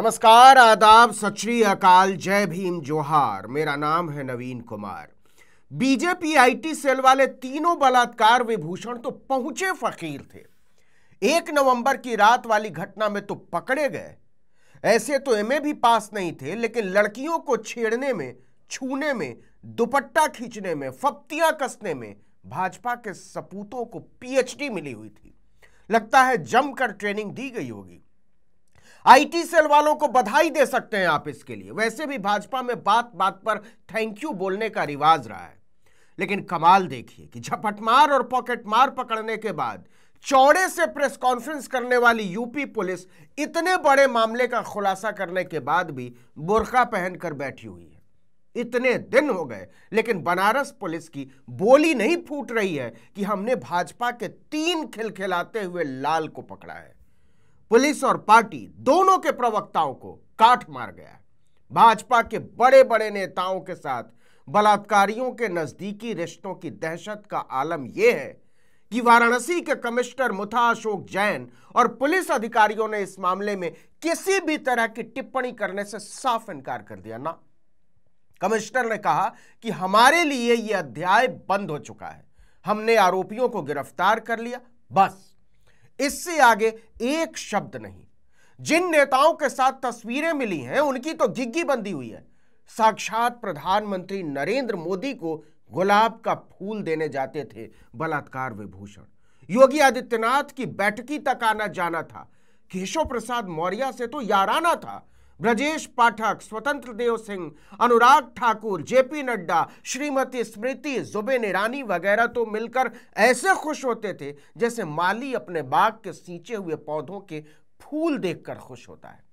नमस्कार, आदाब, सत श्री अकाल, जय भीम, जोहार। मेरा नाम है नवीन कुमार। बीजेपी आईटी सेल वाले तीनों बलात्कार विभूषण तो पहुंचे फकीर थे। 1 नवंबर की रात वाली घटना में तो पकड़े गए। ऐसे तो एमए भी पास नहीं थे, लेकिन लड़कियों को छेड़ने में, छूने में, दुपट्टा खींचने में, फप्तियां कसने में भाजपा के सपूतों को पीएचडी मिली हुई थी। लगता है जमकर ट्रेनिंग दी गई होगी। आईटी सेल वालों को बधाई दे सकते हैं आप इसके लिए। वैसे भी भाजपा में बात बात पर थैंक यू बोलने का रिवाज रहा है, लेकिन कमाल देखिए कि झपटमार और पॉकेटमार पकड़ने के बाद चौड़े से प्रेस कॉन्फ्रेंस करने वाली यूपी पुलिस इतने बड़े मामले का खुलासा करने के बाद भी बुर्का पहनकर बैठी हुई है। इतने दिन हो गए, लेकिन बनारस पुलिस की बोली नहीं फूट रही है कि हमने भाजपा के 3 खिलखिलाते हुए लाल को पकड़ा है। पुलिस और पार्टी दोनों के प्रवक्ताओं को काट मार गया। भाजपा के बड़े बड़े नेताओं के साथ बलात्कारियों के नजदीकी रिश्तों की दहशत का आलम यह है कि वाराणसी के कमिश्नर मुथा अशोक जैन और पुलिस अधिकारियों ने इस मामले में किसी भी तरह की टिप्पणी करने से साफ इनकार कर दिया। ना, कमिश्नर ने कहा कि हमारे लिए यह अध्याय बंद हो चुका है, हमने आरोपियों को गिरफ्तार कर लिया, बस। इससे आगे एक शब्द नहीं। जिन नेताओं के साथ तस्वीरें मिली हैं उनकी तो घिग्गी बंदी हुई है। साक्षात प्रधानमंत्री नरेंद्र मोदी को गुलाब का फूल देने जाते थे बलात्कार विभूषण। योगी आदित्यनाथ की बैठकी तक आना जाना था। केशव प्रसाद मौर्य से तो याराना था। ब्रजेश पाठक, स्वतंत्र देव सिंह, अनुराग ठाकुर, जेपी नड्डा, श्रीमती स्मृति जुबिन ईरानी वगैरह तो मिलकर ऐसे खुश होते थे जैसे माली अपने बाग के सींचे हुए पौधों के फूल देखकर खुश होता है।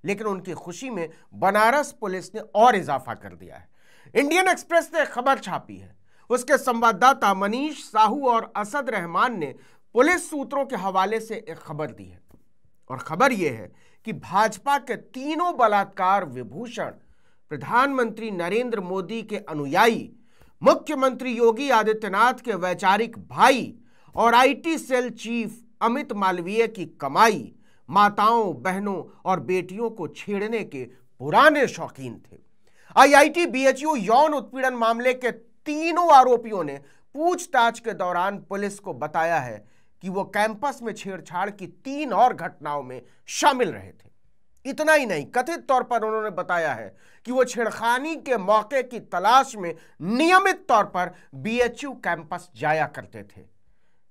लेकिन उनकी खुशी में बनारस पुलिस ने और इजाफा कर दिया है। इंडियन एक्सप्रेस ने खबर छापी है। उसके संवाददाता मनीष साहू और असद रहमान ने पुलिस सूत्रों के हवाले से एक खबर दी है, और खबर यह है कि भाजपा के तीनों बलात्कार विभूषण प्रधानमंत्री नरेंद्र मोदी के अनुयायी, मुख्यमंत्री योगी आदित्यनाथ के वैचारिक भाई और IT cell chief Amit Malviya की कमाई, माताओं, बहनों और बेटियों को छेड़ने के पुराने शौकीन थे। आईआईटी बीएचयू यौन उत्पीड़न मामले के तीनों आरोपियों ने पूछताछ के दौरान पुलिस को बताया है कि वो कैंपस में छेड़छाड़ की 3 और घटनाओं में शामिल रहे थे। इतना ही नहीं, कथित तौर पर उन्होंने बताया है कि वो छेड़खानी के मौके की तलाश में नियमित तौर पर बीएचयू कैंपस जाया करते थे।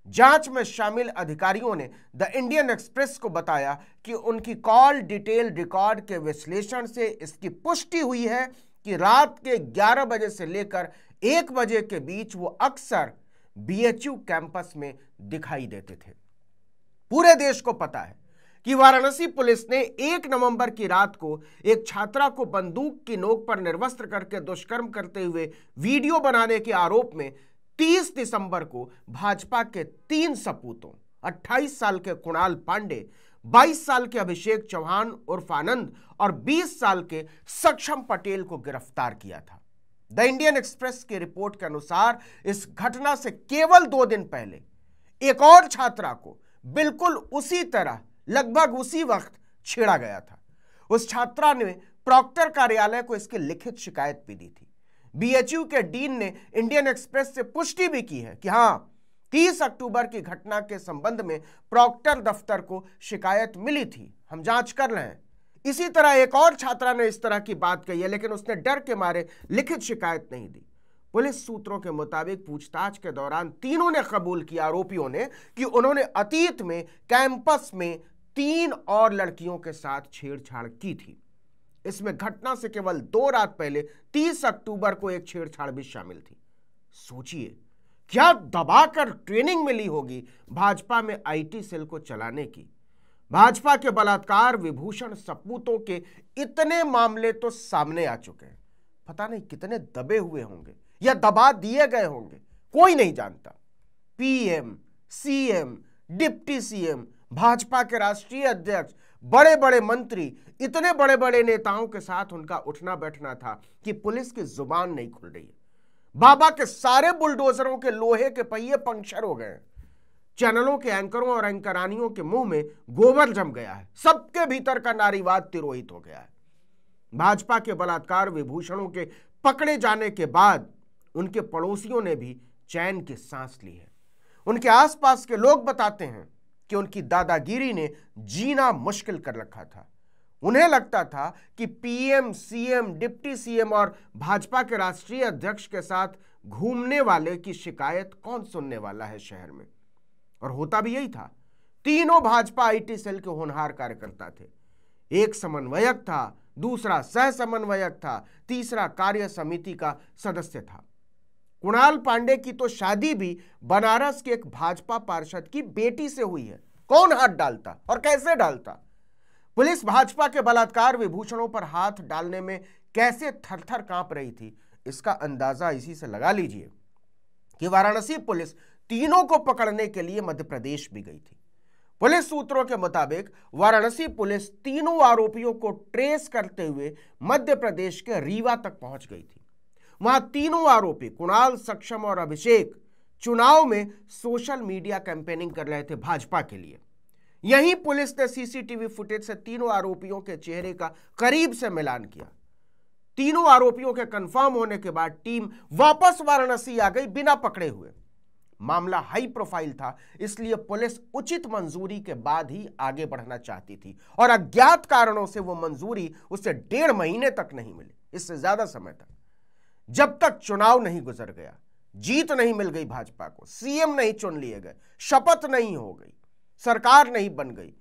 जांच में शामिल अधिकारियों ने द इंडियन एक्सप्रेस को बताया कि उनकी कॉल डिटेल रिकॉर्ड के विश्लेषण से इसकी पुष्टि हुई है कि रात के 11 बजे से लेकर 1 बजे के बीच वो अक्सर बीएचयू कैंपस में दिखाई देते थे। पूरे देश को पता है कि वाराणसी पुलिस ने 1 नवंबर की रात को एक छात्रा को बंदूक की नोक पर निर्वस्त्र करके दुष्कर्म करते हुए वीडियो बनाने के आरोप में 30 दिसंबर को भाजपा के 3 सपूतों 28 साल के कुणाल पांडे, 22 साल के अभिषेक चौहान उर्फ आनंद और 20 साल के सक्षम पटेल को गिरफ्तार किया था। द इंडियन एक्सप्रेस की रिपोर्ट के अनुसार इस घटना से केवल 2 दिन पहले एक और छात्रा को बिल्कुल उसी तरह, लगभग उसी वक्त छेड़ा गया था। उस छात्रा ने प्रॉक्टर कार्यालय को इसकी लिखित शिकायत भी दी थी। बीएचयू के डीन ने इंडियन एक्सप्रेस से पुष्टि भी की है कि हां, 30 अक्टूबर की घटना के संबंध में प्रॉक्टर दफ्तर को शिकायत मिली थी, हम जांच कर रहे हैं। इसी तरह एक और छात्रा ने इस तरह की बात कही है, लेकिन उसने डर के मारे लिखित शिकायत नहीं दी। पुलिस सूत्रों के मुताबिक पूछताछ के दौरान तीनों ने कबूल किया, आरोपियों ने, कि उन्होंने अतीत में कैंपस में 3 और लड़कियों के साथ छेड़छाड़ की थी। इसमें घटना से केवल 2 रात पहले 30 अक्टूबर को एक छेड़छाड़ भी शामिल थी। सोचिए क्या दबाकर ट्रेनिंग मिली होगी भाजपा में आईटी सेल को चलाने की। भाजपा के बलात्कार विभूषण सपूतों के इतने मामले तो सामने आ चुके हैं, पता नहीं कितने दबे हुए होंगे या दबा दिए गए होंगे, कोई नहीं जानता। PM, CM, deputy CM, Bhajpa के राष्ट्रीय अध्यक्ष, बड़े बड़े मंत्री, इतने बड़े बड़े नेताओं के साथ उनका उठना बैठना था कि पुलिस की जुबान नहीं खुल रही है। बाबा के सारे बुलडोजरों के लोहे के पहिए पंक्चर हो गए। चैनलों के एंकरों और एंकरानियों के मुंह में गोबर जम गया है। सबके भीतर का नारीवाद तिरोहित हो गया है। भाजपा के बलात्कार विभूषणों के पकड़े जाने के बाद उनके पड़ोसियों ने भी चैन की सांस ली है। उनके आसपास के लोग बताते हैं कि उनकी दादागिरी ने जीना मुश्किल कर रखा था। उन्हें लगता था कि पीएम, सीएम, डिप्टी सीएम और भाजपा के राष्ट्रीय अध्यक्ष के साथ घूमने वाले की शिकायत कौन सुनने वाला है शहर में। और होता भी यही था। तीनों भाजपा आईटी सेल के होनहार कार्यकर्ता थे। एक समन्वयक था, दूसरा सह समन्वयक था, तीसरा कार्य समिति का सदस्य था। कुणाल पांडे की तो शादी भी बनारस के एक भाजपा पार्षद की बेटी से हुई है। कौन हाथ डालता और कैसे डालता? पुलिस भाजपा के बलात्कार विभूषणों पर हाथ डालने में कैसे थरथर कांप रही थी, इसका अंदाजा इसी से लगा लीजिए कि वाराणसी पुलिस तीनों को पकड़ने के लिए मध्य प्रदेश भी गई थी। पुलिस सूत्रों के मुताबिक वाराणसी पुलिस तीनों आरोपियों को ट्रेस करते हुए मध्य प्रदेश के रीवा तक पहुंच गई थी। वहां तीनों आरोपी कुणाल, सक्षम और अभिषेक चुनाव में सोशल मीडिया कैंपेनिंग कर रहे थे भाजपा के लिए। यहीं पुलिस ने सीसीटीवी फुटेज से तीनों आरोपियों के चेहरे का करीब से मिलान किया। तीनों आरोपियों के कंफर्म होने के बाद टीम वापस वाराणसी आ गई बिना पकड़े हुए। मामला हाई प्रोफाइल था, इसलिए पुलिस उचित मंजूरी के बाद ही आगे बढ़ना चाहती थी और अज्ञात कारणों से वो मंजूरी उसे 1.5 महीने तक नहीं मिली, इससे ज्यादा समय तक, जब तक चुनाव नहीं गुजर गया, जीत नहीं मिल गई भाजपा को, सीएम नहीं चुन लिए गए, शपथ नहीं हो गई, सरकार नहीं बन गई।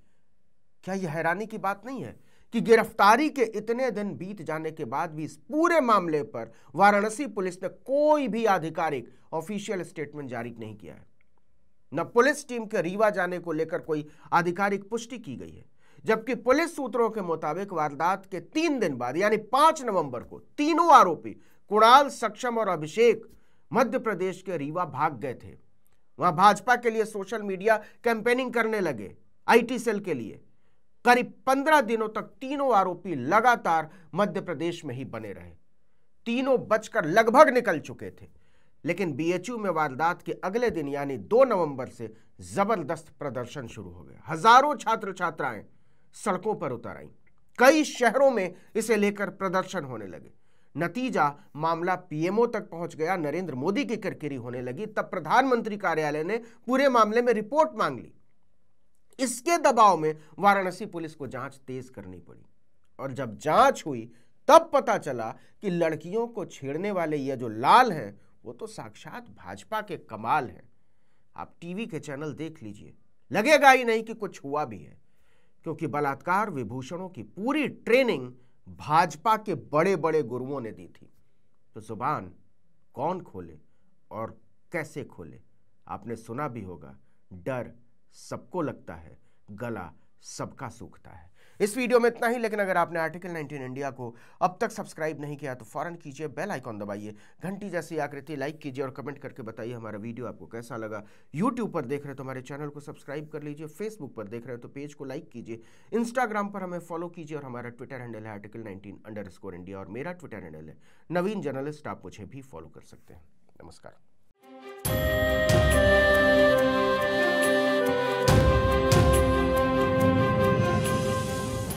क्या यह हैरानी की बात नहीं है कि गिरफ्तारी के इतने दिन बीत जाने के बाद भी इस पूरे मामले पर वाराणसी पुलिस ने कोई भी आधिकारिक ऑफिशियल स्टेटमेंट जारी नहीं किया है। न पुलिस टीम के रीवा जाने को लेकर कोई आधिकारिक पुष्टि की गई है, जबकि पुलिस सूत्रों के मुताबिक वारदात के 3 दिन बाद यानी 5 नवंबर को तीनों आरोपी कुणाल, सक्षम और अभिषेक मध्य प्रदेश के रीवा भाग गए थे। वहां भाजपा के लिए सोशल मीडिया कैंपेनिंग करने लगे। आईटी सेल के लिए करीब 15 दिनों तक तीनों आरोपी लगातार मध्य प्रदेश में ही बने रहे। तीनों बचकर लगभग निकल चुके थे, लेकिन बीएचयू में वारदात के अगले दिन यानी 2 नवंबर से जबरदस्त प्रदर्शन शुरू हो गया। हजारों छात्र छात्राएं सड़कों पर उतर आईं। कई शहरों में इसे लेकर प्रदर्शन होने लगे। नतीजा, मामला पीएमओ तक पहुंच गया। नरेंद्र मोदी की किरकिरी होने लगी। तब प्रधानमंत्री कार्यालय ने पूरे मामले में रिपोर्ट मांग ली। इसके दबाव में वाराणसी पुलिस को जांच तेज करनी पड़ी और जब जांच हुई तब पता चला कि लड़कियों को छेड़ने वाले ये जो लाल हैं वो तो साक्षात भाजपा के कमाल हैं। आप टीवी के चैनल देख लीजिए, लगेगा ही नहीं कि कुछ हुआ भी है, क्योंकि बलात्कार विभूषणों की पूरी ट्रेनिंग भाजपा के बड़े बड़े गुरुओं ने दी थी। तो जुबान कौन खोले और कैसे खोले? आपने सुना भी होगा, डर सबको लगता है, गला सबका सूखता है। इस वीडियो में इतना ही, लेकिन अगर आपने आर्टिकल 19 इंडिया को अब तक सब्सक्राइब नहीं किया तो फौरन कीजिए, बेल आइकॉन दबाइए, घंटी जैसी आकृति लाइक कीजिए और कमेंट करके बताइए हमारा वीडियो आपको कैसा लगा। यूट्यूब पर देख रहे तो हमारे चैनल को सब्सक्राइब कर लीजिए, फेसबुक पर देख रहे हो तो पेज को लाइक कीजिए, इंस्टाग्राम पर हमें फॉलो कीजिए और हमारा ट्विटर हैंडल है article19_India और मेरा ट्विटर हैंडल है नवीन जर्नलिस्ट। आप मुझे भी फॉलो कर सकते हैं। नमस्कार।